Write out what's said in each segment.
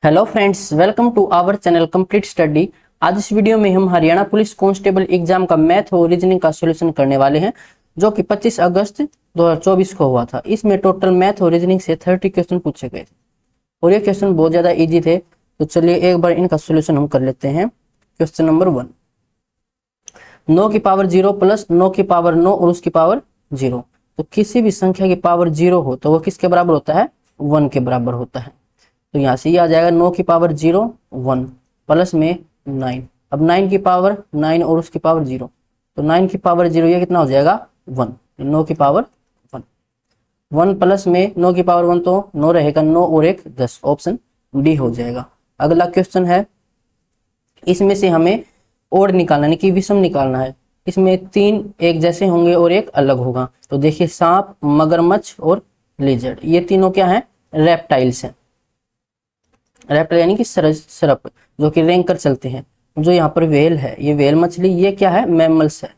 Hello friends, welcome to our channel complete study. आज इस video में हम हरियाणा पुलिस कांस्टेबल एग्जाम का मैथ और रीजनिंग का सॉल्यूशन करने वाले हैं, जो कि 25 अगस्त 2024 को हुआ था। इसमें टोटल मैथ और रीजनिंग से 30 क्वेश्चन पूछे गए थे और ये क्वेश्चन बहुत ज्यादा इजी थे। तो चलिए एक बार इनका सॉल्यूशन हम कर लेते हैं। क्वेश्चन नंबर 1, 9 की पावर 0 प्लस 9 की पावर 9 और उसकी पावर 0। तो किसी भी संख्या की पावर 0 हो तो वो किसके बराबर होता है? 1 के बराबर होता है। तो यहाँ से ये आ जाएगा 9 की पावर 0 1 प्लस में 9। अब 9 की पावर 9 और उसकी पावर 0, तो 9 की पावर 0 ये कितना हो जाएगा? 1। 9 की पावर 1 1 प्लस में 9 की पावर 1 तो 9 रहेगा, 9 और 1 10, ऑप्शन डी हो जाएगा। अगला क्वेश्चन है, इसमें से हमें ओड निकालना यानी कि विषम निकालना है। इसमें 3 एक जैसे होंगे और एक अलग होगा। तो देखिए सांप, मगरमच्छ और लिजर्ड, ये तीनों क्या है? रेप्टाइल्स हैं। रेप्टाइल यानी कि सरप जो कि रेंग कर चलते हैं। जो यहाँ पर व्हेल है, ये व्हेल मछली, ये क्या है? मैमल्स है।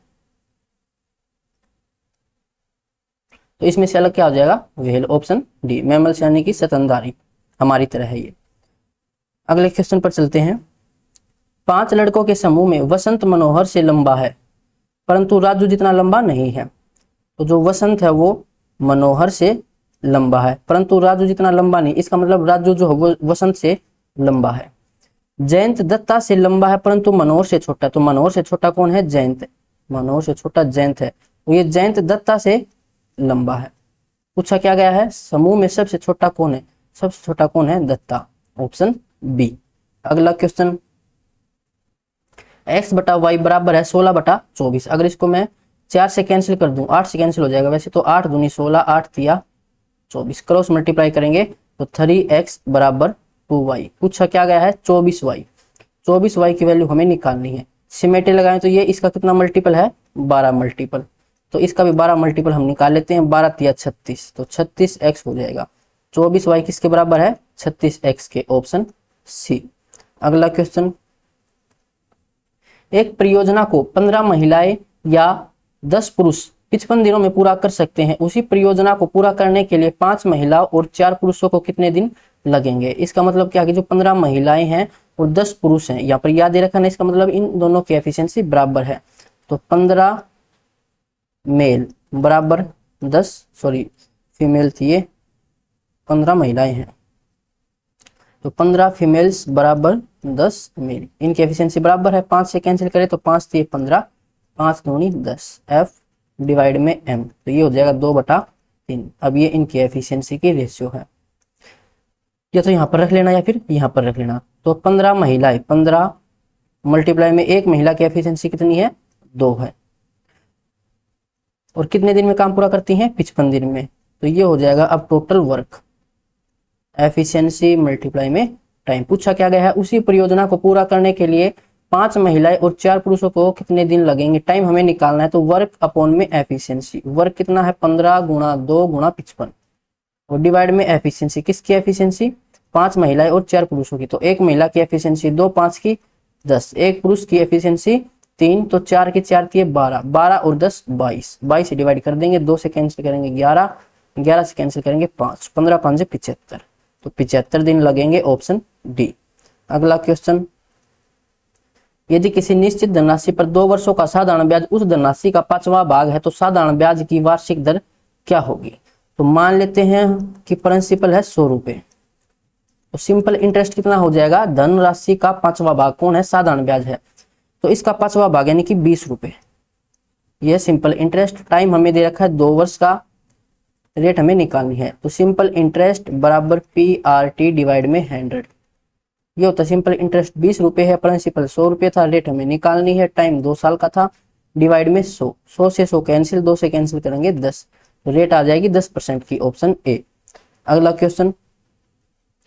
तो इसमें से अलग क्या हो जाएगा? Whale, option D. मैमल्स यानी कि स्तनधारी, हमारी तरह है ये। अगले क्वेश्चन पर चलते हैं। 5 लड़कों के समूह में वसंत मनोहर से लंबा है परंतु राजू जितना लंबा नहीं है। तो जो वसंत है वो मनोहर से लंबा है परंतु राजू जितना लंबा नहीं, इसका मतलब राजू जो है वो वसंत से लंबा है। जयंत दत्ता से लंबा है परंतु मनोहर से छोटा। तो मनोहर से छोटा कौन है? जयंत। मनोहर से छोटा जयंत है, तो ये जयंत दत्ता से लंबा है। पूछा क्या गया है? समूह में सबसे छोटा कौन है? सबसे छोटा कौन है? Datta, option B. अगला क्वेश्चन, x बटा वाई बराबर है 16/24। अगर इसको मैं 4 से कैंसिल कर दूं, 8 से कैंसिल हो जाएगा वैसे तो। 8 दूनी 16, 8 तिया 24, क्रॉस मल्टीप्लाई करेंगे तो 3x बराबर 2y। पूछा क्या गया है? 24y। 24y की वैल्यू हमें निकालनी है। सिमेट्री लगाएं तो ये इसका कितना मल्टीपल है? 12 मल्टीपल। तो इसका भी 12 मल्टीपल हम निकाल लेते हैं। 12 तिया 36, तो 36x हो जाएगा। 24y किसके बराबर है? 36x के, ऑप्शन सी। अगला क्वेश्चन, एक परियोजना को 15 महिलाएं या 10 पुरुष 55 दिनों में पूरा कर सकते हैं। उसी परियोजना को पूरा करने के लिए 5 महिला और 4 पुरुषों को कितने दिन लगेंगे? इसका मतलब क्या है कि जो 15 महिलाएं हैं और 10 पुरुष हैं, यहाँ पर याद दे रखा है, इसका मतलब इन दोनों की एफिशिएंसी बराबर है। तो 15 मेल बराबर 10, सॉरी फीमेल थी ये, 15 महिलाएं हैं तो 15 फीमेल्स बराबर 10 मेल। इनकी एफिशिएंसी बराबर है। 5 से कैंसिल करें तो 5 थी 15, 5 दूनी 10, एफ डिवाइड में एम, तो ये हो जाएगा 2/3। अब ये इनकी एफिशिएंसी की रेशियो है। या तो यहाँ पर रख लेना या फिर यहाँ पर रख लेना। तो 15 महिलाएं, 15 मल्टीप्लाई में एक महिला की एफिशिएंसी कितनी है? 2 है। और कितने दिन में काम पूरा करती हैं? 55 दिन में। तो ये हो जाएगा अब टोटल वर्क, एफिशिएंसी मल्टीप्लाई में टाइम। पूछा क्या गया है? उसी परियोजना को पूरा करने के लिए 5 महिलाएं और 4 पुरुषों को कितने दिन लगेंगे? टाइम हमें निकालना है। तो वर्क अपॉन में एफिशिएंसी। वर्क कितना है? 15 गुणा 2 गुणा 55 और डिवाइड में एफिशिएंसी। किसकी एफिशिएंसी? 5 महिलाएं और 4 पुरुषों की। तो एक महिला की एफिशिएंसी 2, 5 की 10, एक पुरुष की एफिशिएंसी 3, तो 4 की 4 थी 12, 12 और 10 22, 22 से डिवाइड कर देंगे, 2 से कैंसिल करेंगे 11, 11 से कैंसिल करेंगे 5, 15 5 से 75, तो 75 दिन लगेंगे, ऑप्शन डी। अगला क्वेश्चन, यदि किसी निश्चित धनराशि पर 2 वर्षों का साधारण ब्याज उस धनराशि का 5वां भाग है तो साधारण ब्याज की वार्षिक दर क्या होगी? तो मान लेते हैं कि प्रिंसिपल है 100 रुपए, तो सिंपल इंटरेस्ट कितना हो जाएगा? धनराशि का 5वां भाग कौन है? साधारण ब्याज है, तो इसका 5वां भाग यानी कि 20 रुपए। यह सिंपल इंटरेस्ट। टाइम हमें दे रखा है 2 वर्ष का, रेट हमें निकालनी है। तो सिंपल इंटरेस्ट बराबर PRT डिवाइड में 100। ये होता है सिंपल इंटरेस्ट। 20 रुपए है, प्रिंसिपल 100 रुपए था, रेट हमें निकालनी है, टाइम 2 साल का था, डिवाइड में 100, 100 से 100 कैंसिल, 2 से कैंसिल करेंगे 10, तो रेट आ जाएगी 10% की, ऑप्शन ए। अगला क्वेश्चन,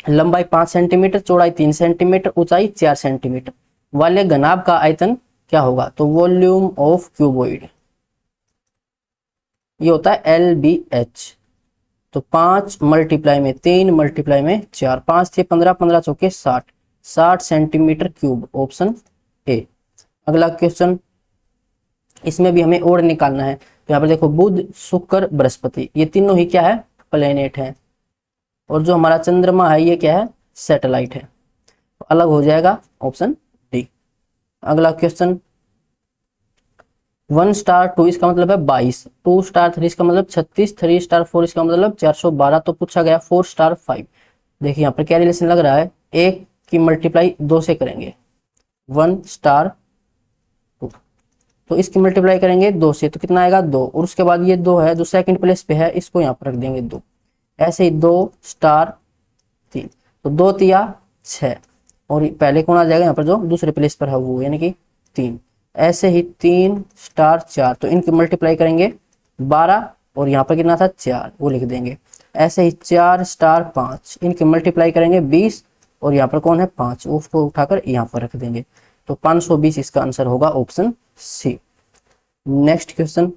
लंबाई 5 सेंटीमीटर, चौड़ाई 3 सेंटीमीटर, ऊंचाई 4 सेंटीमीटर वाले घनाभ का आयतन क्या होगा? तो वॉल्यूम ऑफ क्यूबॉइड, ये होता है LBH। तो 5 मल्टीप्लाई में 3 मल्टीप्लाई में 4, 5 थे 15, 15 चौके 60, 60 सेंटीमीटर क्यूब, ऑप्शन ए। अगला क्वेश्चन, इसमें भी हमें और निकालना है। तो यहाँ पर देखो बुध, शुक्र, बृहस्पति, ये तीनों ही क्या है? प्लेनेट है। और जो हमारा चंद्रमा है ये क्या है? सैटेलाइट है। तो अलग हो जाएगा ऑप्शन डी। अगला क्वेश्चन 1 स्टार 2 इसका मतलब है 22, 2 स्टार 3 इसका मतलब 36, 3 स्टार 4 इसका मतलब 412। तो पूछा गया 4 स्टार 5। देखिए यहाँ पर क्या रिलेशन लग रहा है, एक की मल्टीप्लाई 2 से करेंगे 1 स्टार 2, तो इसकी मल्टीप्लाई करेंगे 2 से तो कितना आएगा 2, और उसके बाद ये 2 है जो सेकंड प्लेस पे है इसको यहाँ पर रख देंगे 2। ऐसे ही 2 स्टार 3, तो 2 तिया 6, और पहले कौन आ जाएगा यहाँ पर जो दूसरे प्लेस पर है वो यानी कि 3। ऐसे ही 3 स्टार 4, तो इनकी मल्टीप्लाई करेंगे 12, और यहाँ पर कितना था 4 वो लिख देंगे। ऐसे ही 4 स्टार 5, इनकी मल्टीप्लाई करेंगे 20, और यहाँ पर कौन है 5 उसको उठाकर यहाँ पर रख देंगे। तो 520 इसका आंसर होगा ऑप्शन सी। नेक्स्ट क्वेश्चन,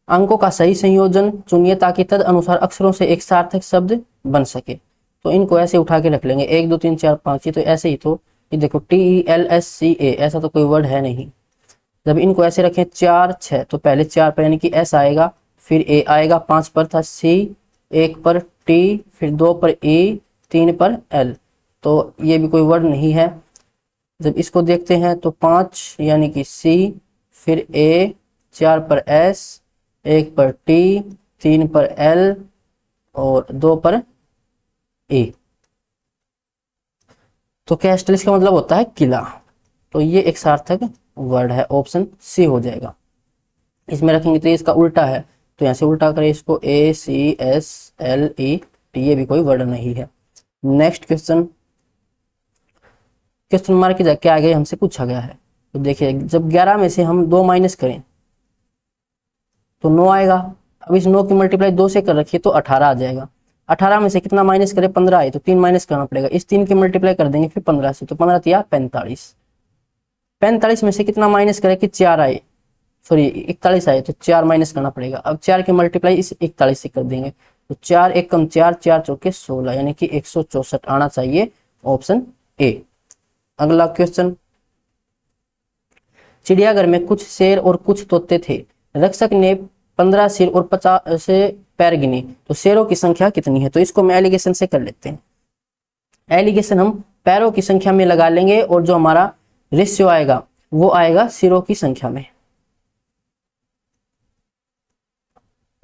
अंकों का सही संयोजन चुनिए ताकि तद अनुसार अक्षरों से एक सार्थक शब्द बन सके। तो इनको ऐसे उठा के रख लेंगे 1 2 3 4 5, ये तो ऐसे ही, तो ये देखो TELSCA ऐसा तो कोई वर्ड है नहीं। जब इनको ऐसे रखें 4 6, तो पहले 4 पर यानी कि S आएगा, फिर A आएगा, 5 पर था C, 1 पर T, फिर 2 पर E, 3 पर L, तो ये भी कोई वर्ड नहीं है। जब इसको देखते हैं तो 5 यानी कि C, फिर A, 4 पर S, 1 पर T, 3 पर L और 2 पर A। तो कैस्टल इसका मतलब होता है किला, तो ये एक सार्थक वर्ड है, ऑप्शन सी हो जाएगा। इसमें रखेंगे तो इसका उल्टा है, तो यहाँ से उल्टा करें इसको ACSLET, ये भी कोई वर्ड नहीं है। नेक्स्ट क्वेश्चन, क्वेश्चन मार्क के आगे हमसे पूछा गया है। तो देखिए जब 11 में से हम 2 माइनस करें तो 9 आएगा। अब इस 9 की मल्टीप्लाई 2 से कर रखिए तो 18 आ जाएगा। 18 में से कितना माइनस करें 15 आए, तो 3 माइनस करना पड़ेगा। इस 3 की मल्टीप्लाई कर देंगे फिर 15 से, तो 15 तिया 45। 45 में से कितना माइनस करें कि 4 आए, सॉरी 41 आए, तो 4 माइनस करना पड़ेगा। अब 4 की मल्टीप्लाई इस 41 से कर देंगे, तो 4 1 कम 4, 4 चौके 16 यानी कि 164 आना चाहिए, ऑप्शन ए। अगला क्वेश्चन, चिड़ियाघर में कुछ शेर और कुछ तोते थे। रक्षक ने 15 सिर और 50 से पैर गिने, तो शेरों की संख्या कितनी है। तो इसको हम एलिगेशन से कर लेते हैं। एलिगेशन हम पैरों की संख्या में लगा लेंगे, और जो हमारा रेशियो आएगा वो आएगा सिरों की संख्या में।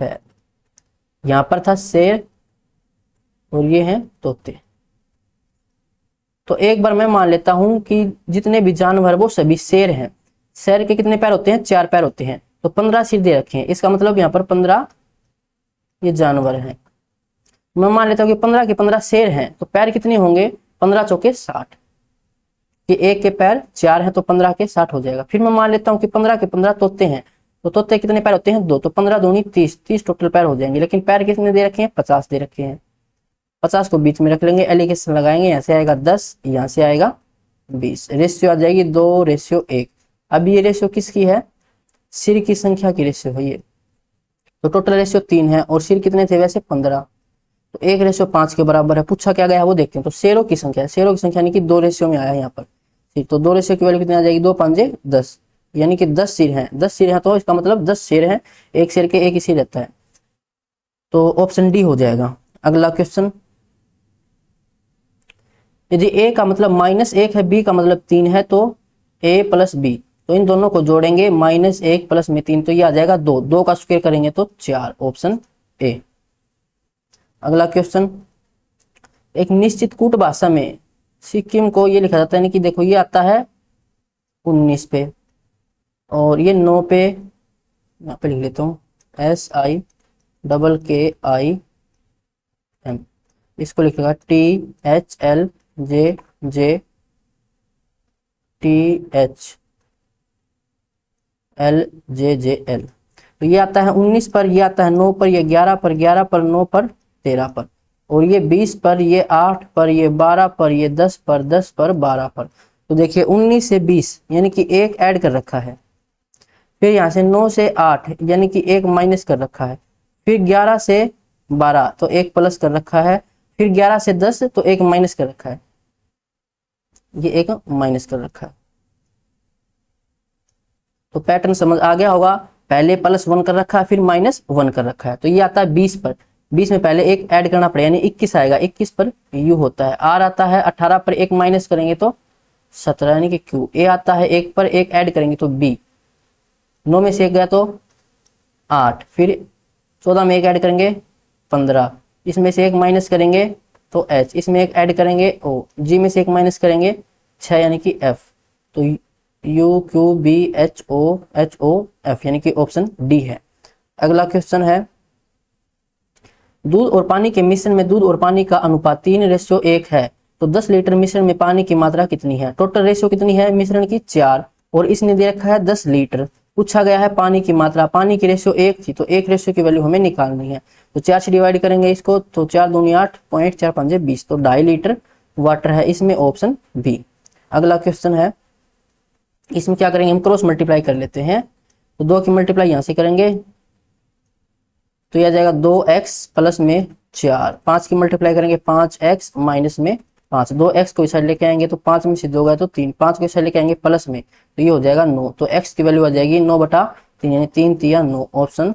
पैर, यहां पर था शेर और ये हैं तोते। तो एक बार मैं मान लेता हूं कि जितने भी जानवर वो सभी शेर हैं। शेर के कितने पैर होते हैं, 4 पैर होते हैं, तो 15 सिर दे रखे हैं, इसका मतलब यहाँ पर 15 ये जानवर हैं। मैं मान लेता हूँ कि 15 के 15 शेर हैं, तो पैर कितने होंगे, 15 चौके 60, कि एक के पैर 4 हैं तो 15 के 60 हो जाएगा। फिर मैं मान लेता हूँ कि 15 के 15 तोते हैं, तो तोते कितने पैर होते हैं 2, तो 15 दूनी 30, 30 टोटल पैर हो जाएंगे। लेकिन पैर कितने दे रखे हैं, 50 दे रखे हैं। 50 को बीच में रख लेंगे, एलिगेशन लगाएंगे, यहाँ से आएगा 10, यहाँ से आएगा 20, रेशियो आ जाएगी 2:1। अब ये रेशियो किसकी है, सिर की संख्या की रेशियो है ये। तो टोटल रेशियो 3 है और सिर कितने थे वैसे 15, तो 1:5 के बराबर है। पूछा क्या गया है वो देखते हैं। तो शेरों की संख्या, शेरों की संख्या यानी कि 2 रेशियो में आया है यहाँ पर। तो 2 रेशियो की वैल्यू कितनी आ जाएगी, 2 5 10, यानी कि 10 सिर हैं। 10 सिर हैं तो इसका मतलब 10 शेर हैं, एक शेर के एक ही सिर रहता है, तो ऑप्शन डी हो जाएगा। अगला क्वेश्चन, यदि a का मतलब -1 है, b का मतलब 3 है, तो a प्लस b, तो इन दोनों को जोड़ेंगे, -1 प्लस में 3, तो ये आ जाएगा 2, 2 का स्क्वायर करेंगे तो 4, ऑप्शन ए। अगला क्वेश्चन, एक निश्चित कूट भाषा में सिक्किम को ये लिखा जाता है, कि देखो ये आता है 19 पे और ये 9 पे, यहाँ पे लिख लेता हूँ SIKKIM, इसको लिखेगा THLJJTHLJJL। तो ये आता है 19 पर, ये आता है 9 पर, ये 11 पर, 11 पर, 9 पर, 13 पर, और ये 20 पर, ये 8 पर, ये 12 पर, ये 10 पर, 10 पर, 12 पर। तो देखिए 19 से 20 यानी कि एक ऐड कर रखा है, फिर यहाँ से 9 से 8 यानी कि एक माइनस कर रखा है, फिर 11 से 12 तो एक प्लस कर रखा है, फिर 11 से 10 तो एक माइनस कर रखा है, ये एक माइनस कर रखा है। तो पैटर्न समझ आ गया होगा, पहले +1 कर रखा है फिर -1 कर रखा है। तो ये आता है 20 पर, 20 में पहले एक ऐड करना पड़ेगा, यानी 21 आएगा, 21 पर u होता है, r आता है 18 पर एक माइनस करेंगे तो 17 यानी कि q, a आता है 1 पर एक ऐड करेंगे तो b, 9 में से 1 गया तो 8, फिर 14 में एक ऐड करेंगे 15, इसमें से एक माइनस करेंगे तो h, इसमें एक ऐड करेंगे o, g में से एक माइनस करेंगे 6 यानी कि f, तो u q b h o f यानी कि ऑप्शन डी है। अगला क्वेश्चन है, दूध और पानी के मिश्रण में दूध और पानी का अनुपात 3:1 है, तो 10 लीटर मिश्रण में पानी की मात्रा कितनी है? टोटल रेशियो कितनी है मिश्रण की? 4, और इसने दे रखा है 10 लीटर, पूछा गया है पानी की मात्रा, पानी की रेशियो 1 थी तो एक रेशियो की वैल्यू हमें निकालनी है, तो 4 से डिवाइड करेंगे इसको, तो 4 दूनी 8, 4 5 20, तो 2.5 लीटर वाटर है, इसमें ऑप्शन बी। अगला क्वेश्चन है, इसमें क्या करेंगे हम, क्रॉस मल्टीप्लाई कर लेते हैं, तो 2 की मल्टीप्लाई यहाँ से करेंगे तो यह जाएगा 2x प्लस में 4, 5 की मल्टीप्लाई करेंगे 5x माइनस में 5, 2x को इस साइड लेके आएंगे तो 5 में से 2 गए तो 3, 5 को इस साइड लेके आएंगे प्लस में, तो ये हो जाएगा 9, तो x की वैल्यू आ जाएगी 9/3 यानी 3 3 9, ऑप्शन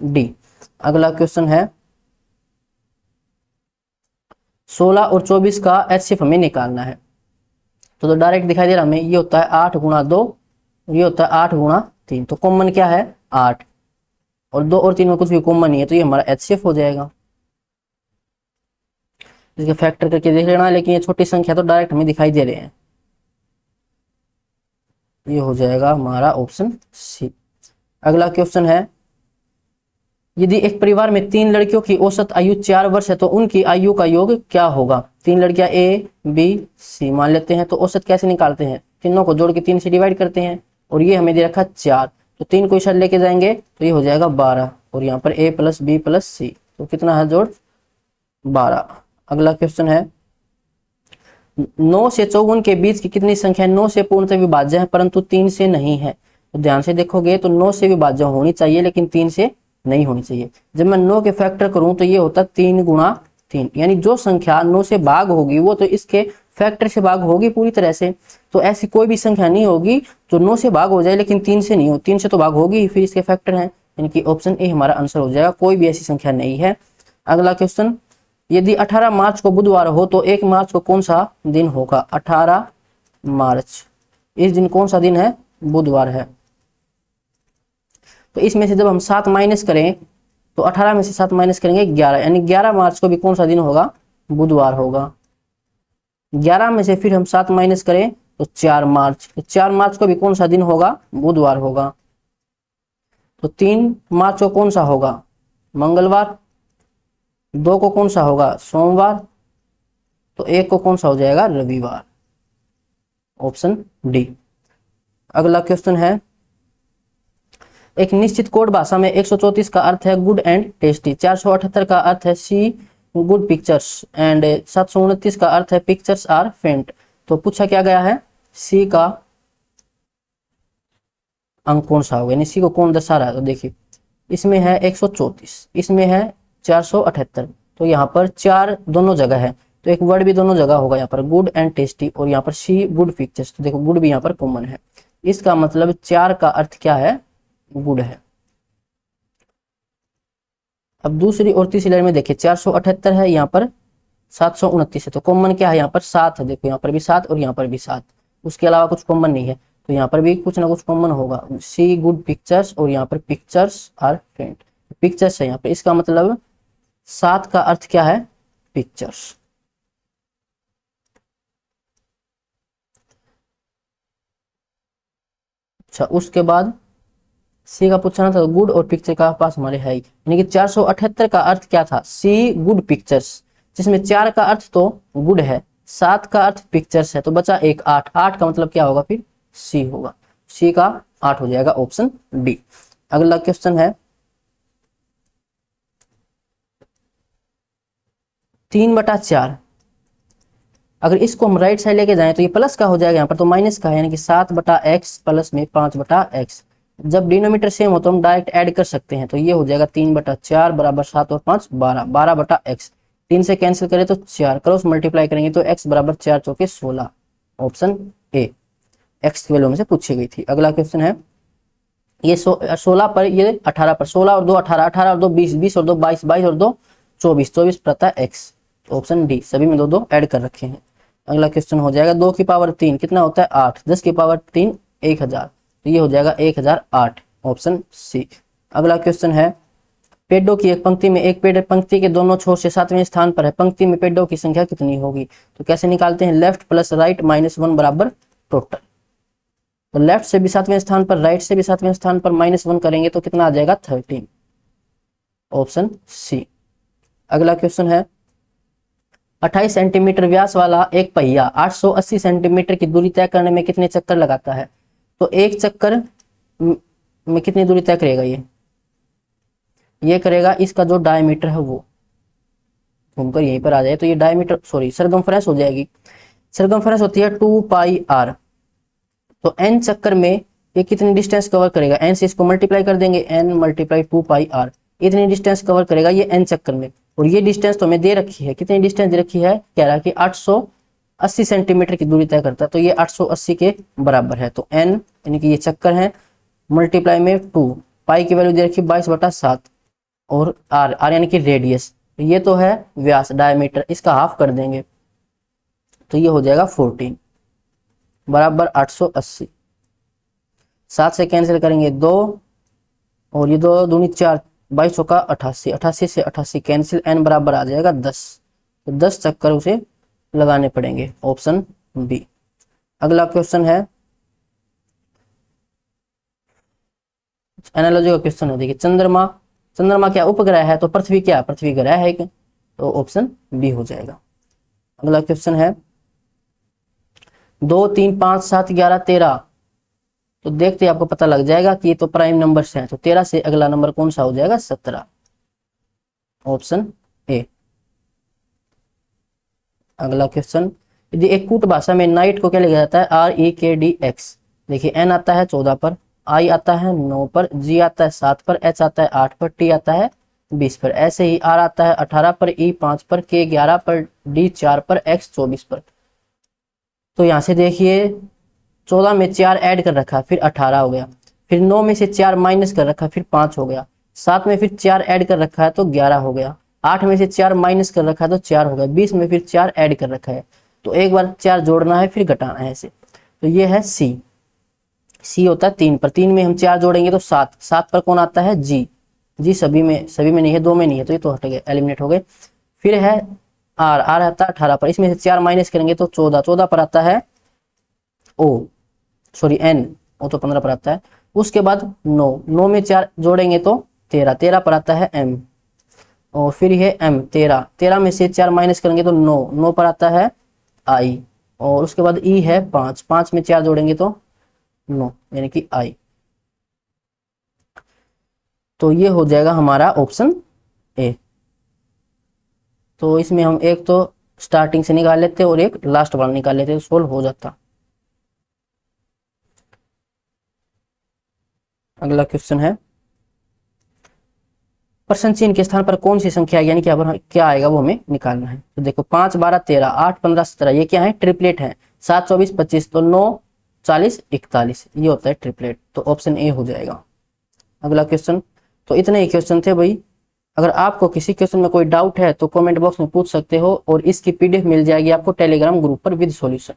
डी। अगला क्वेश्चन है, 16 और 24 का HCF हमें निकालना है, तो डायरेक्ट दिखाई दे रहा हमें, ये होता है 8 गुणा 2, ये होता है 8 गुणा 3, तो कॉमन क्या है 8, और 2 और 3 में कुछ भी कॉमन नहीं है, तो ये हमारा HCF हो जाएगा। इसके फैक्टर करके देख लेना, लेकिन ये छोटी संख्या तो डायरेक्ट हमें दिखाई दे रहे हैं, ये हो जाएगा हमारा ऑप्शन सी। अगला क्वेश्चन है, यदि एक परिवार में 3 लड़कियों की औसत आयु 4 वर्ष है तो उनकी आयु का योग क्या होगा? 3 लड़कियां ए बी सी मान लेते हैं, तो औसत कैसे निकालते हैं? तीनों को जोड़ के 3 से डिवाइड करते हैं, और ये हमें दे रखा 4, तो 3 को इस साइड लेके जाएंगे तो ये हो जाएगा 12, और यहाँ पर a प्लस बी प्लस सी, तो कितना है जोड़ 12। अगला क्वेश्चन है, 9 से 54 के बीच की कितनी संख्या 9 से पूर्णतः विभाज्य है परंतु 3 से नहीं है? तो ध्यान से देखोगे तो 9 से विभाज्य होनी चाहिए लेकिन 3 से नहीं होनी चाहिए। जब मैं 9 के फैक्टर करूं तो ये होता 3 गुणा 3, यानी जो संख्या 9 से भाग होगी वो तो इसके फैक्टर से भाग होगी पूरी तरह से, तो ऐसी कोई भी संख्या नहीं होगी जो 9 से भाग हो जाए लेकिन 3 से नहीं हो, 3 से तो भाग होगी, फिर इसके फैक्टर हैं, यानी कि ऑप्शन ए हमारा आंसर हो जाएगा, कोई भी ऐसी संख्या नहीं है। अगला क्वेश्चन, यदि 18 मार्च को बुधवार हो तो 1 मार्च को कौन सा दिन होगा? 18 मार्च, इस दिन कौन सा दिन है? बुधवार है, तो इसमें से जब हम 7 माइनस करें तो 18 में से 7 माइनस करेंगे 11, यानी 11 मार्च को भी कौन सा दिन होगा? बुधवार होगा। 11 में से फिर हम 7 माइनस करें तो 4 मार्च, तो 4 मार्च को भी कौन सा दिन होगा? बुधवार होगा। तो 3 मार्च को कौन सा होगा? मंगलवार। 2 को कौन सा होगा? सोमवार। तो 1 को कौन सा हो जाएगा? रविवार, ऑप्शन डी। अगला क्वेश्चन है, एक निश्चित कोड भाषा में 134 का अर्थ है गुड एंड टेस्टी, 478 का अर्थ है सी गुड पिक्चर्स एंड 729 का अर्थ है पिक्चर्स आर फेंट, तो पूछा क्या गया है? सी का अंक कौन सा होगा, यानी सी को कौन दर्शा रहा है? तो देखिए इसमें है 134, इसमें है 478, तो यहाँ पर 4 दोनों जगह है, तो एक वर्ड भी दोनों जगह होगा, यहाँ पर गुड एंड टेस्टी, और यहाँ पर सी गुड पिक्चर्स, तो देखो गुड भी यहाँ पर कॉमन है, इसका मतलब 4 का अर्थ क्या है? गुड है। अब दूसरी और तीसरी लाइन में देखिए 478 है, यहाँ पर 729 है, तो कॉमन क्या है? यहाँ पर 7 है, देखो यहाँ पर भी 7 और यहाँ पर भी 7, उसके अलावा कुछ कॉमन नहीं है, तो यहाँ पर भी कुछ ना कुछ कॉमन होगा, सी गुड पिक्चर्स, और यहाँ पर पिक्चर्स आर फेंट, पिक्चर्स है यहाँ पर, इसका मतलब 7 का अर्थ क्या है? पिक्चर्स। अच्छा, उसके बाद सी का पूछना था, गुड और पिक्चर का पास हमारे है, यानी कि 478 का अर्थ क्या था? सी गुड पिक्चर्स, जिसमें 4 का अर्थ तो गुड है, 7 का अर्थ पिक्चर्स है, तो बचा एक 8, 8 का मतलब क्या होगा? फिर सी होगा, सी का 8 हो जाएगा, ऑप्शन डी। अगला क्वेश्चन है, 3/4, अगर इसको हम राइट साइड लेके जाएं तो ये प्लस का हो जाएगा, यहाँ पर तो माइनस का है, यानी कि 7/x प्लस में 5/x, जब डिनोमीटर सेम हो तो हम डायरेक्ट ऐड कर सकते हैं, तो ये हो जाएगा 3/4 बराबर 7 और 5 12, 12/x, 3 से कैंसिल करें तो 4, क्रॉस मल्टीप्लाई करेंगे तो x बराबर 4 चौके 16, ऑप्शन ए, x की वैल्यू में से पूछी गई थी। अगला क्वेश्चन है, ये 16 पर, ये 18 पर, 16 और 2 18, 18 और 2 20, 20 और 2 22, 22 और 2 24, 24 पता है x। ऑप्शन डी, सभी में 2 2 ऐड कर रखे हैं। अगला क्वेश्चन हो जाएगा 2 की पावर 3 कितना होता है 8, 10 की पावर 3 1000, तो ये हो जाएगा 1008, ऑप्शन सी। अगला क्वेश्चन है पेड़ों की एक पंक्ति में एक पेड़ पंक्ति के दोनों छोर से 7वें स्थान पर है, पंक्ति में पेड़ों की संख्या कितनी होगी? तो कैसे निकालते हैं, लेफ्ट प्लस राइट माइनस 1 बराबर टोटल। तो लेफ्ट से भी 7वें स्थान पर, राइट से भी 7वें स्थान पर -1 करेंगे तो कितना आ जाएगा 13, ऑप्शन सी। अगला क्वेश्चन है 28 सेंटीमीटर व्यास वाला एक पहिया 880 सेंटीमीटर की दूरी तय करने में कितने चक्कर लगाता है? तो एक चक्कर में कितनी दूरी तय करेगा ये करेगा, इसका जो डायमीटर है वो घूमकर यहीं पर आ जाए तो ये डायमीटर सॉरी सरकमफ्रेंस हो जाएगी। सरकमफ्रेंस होती है 2 पाई r, तो n चक्कर में ये कितनी डिस्टेंस कवर करेगा, n से इसको मल्टीप्लाई कर देंगे, n मल्टीप्लाई 2 पाई r, इतनी डिस्टेंस कवर करेगा ये n चक्कर में। और ये डिस्टेंस तो हमें दे रखी है, कितनी डिस्टेंस दे रखी है, कह रहा है कि 880 सेंटीमीटर की दूरी तय करता है, तो ये 880 के बराबर है। तो n यानी कि ये चक्कर है, मल्टीप्लाई में 2, पाई की वैल्यू दे रखी 22/7, और r यानी कि रेडियस, ये तो है व्यास डायमीटर, इसका हाफ कर देंगे तो ये हो जाएगा 14 बराबर 880। 7 से कैंसिल करेंगे 2, और ये 2 दूनी 4, 22 का 88, 88 से 88 कैंसिल, n बराबर आ जाएगा 10, तो 10 चक्कर उसे लगाने पड़ेंगे, ऑप्शन बी। अगला क्वेश्चन है एनालॉजी का क्वेश्चन है, देखिए चंद्रमा क्या उपग्रह है, तो पृथ्वी क्या, पृथ्वी ग्रह है, तो ऑप्शन बी हो जाएगा। अगला क्वेश्चन है 2 3 5 7 11 13, तो देखते ही आपको पता लग जाएगा कि ये तो प्राइम नंबर्स हैं, तो 13 से अगला नंबर कौन सा हो जाएगा 17, ऑप्शन ए। अगला क्वेश्चन, यदि एक कूट भाषा में नाइट को क्या लिखा जाता है REKDX, देखिए n आता है 14 पर, I आता है 9 पर, G आता है 7 पर, H आता है 8 पर, T आता है 20 पर, ऐसे ही R आता है 18 पर, E 5 पर, K 11 पर, D 4 पर, X 24 पर। तो यहाँ से देखिए 14 में 4 ऐड कर रखा फिर 18 हो गया, फिर 9 में से 4 माइनस कर रखा फिर 5 हो गया, 7 में फिर 4 ऐड कर रखा है तो 11 हो गया, 8 में से 4 माइनस कर रखा है तो 4 हो गया, 20 में फिर 4 ऐड कर रखा है, तो एक बार 4 जोड़ना है फिर घटाना है ऐसे। तो ये है सी होता है 3 पर, 3 में हम 4 जोड़ेंगे तो 7, 7 पर कौन आता है जी सभी में नहीं है, 2 में नहीं है, तो ये तो हट गए, एलिमिनेट हो गए। फिर है आर आता है 18 पर, इसमें से 4 माइनस करेंगे तो 14, 14 पर आता है एन, वो तो 15 पर आता है। उसके बाद 9 में 4 जोड़ेंगे तो 13, 13 पर आता है एम, और फिर है एम 13, 13 में से 4 माइनस करेंगे तो 9 पर आता है आई, और उसके बाद ई है 5, 5 में 4 जोड़ेंगे तो 9 यानी कि आई। तो ये हो जाएगा हमारा ऑप्शन ए। तो इसमें हम एक तो स्टार्टिंग से निकाल लेते और एक लास्ट वाला निकाल लेते, सोल्व हो जाता। अगला क्वेश्चन है प्रश्न चिन्ह के स्थान पर कौन सी संख्या है, यानी कि अब क्या आएगा वो हमें निकालना है। तो देखो 5 12 13 8 15 17, ये क्या है ट्रिपलेट है, 7 24 25, तो 9 40 41, ये होता है ट्रिपलेट, तो ऑप्शन ए हो जाएगा। अगला क्वेश्चन, तो इतने ही क्वेश्चन थे भाई। अगर आपको किसी क्वेश्चन में कोई डाउट है तो कमेंट बॉक्स में पूछ सकते हो, और इसकी PDF मिल जाएगी आपको टेलीग्राम ग्रुप पर विद सॉल्यूशन।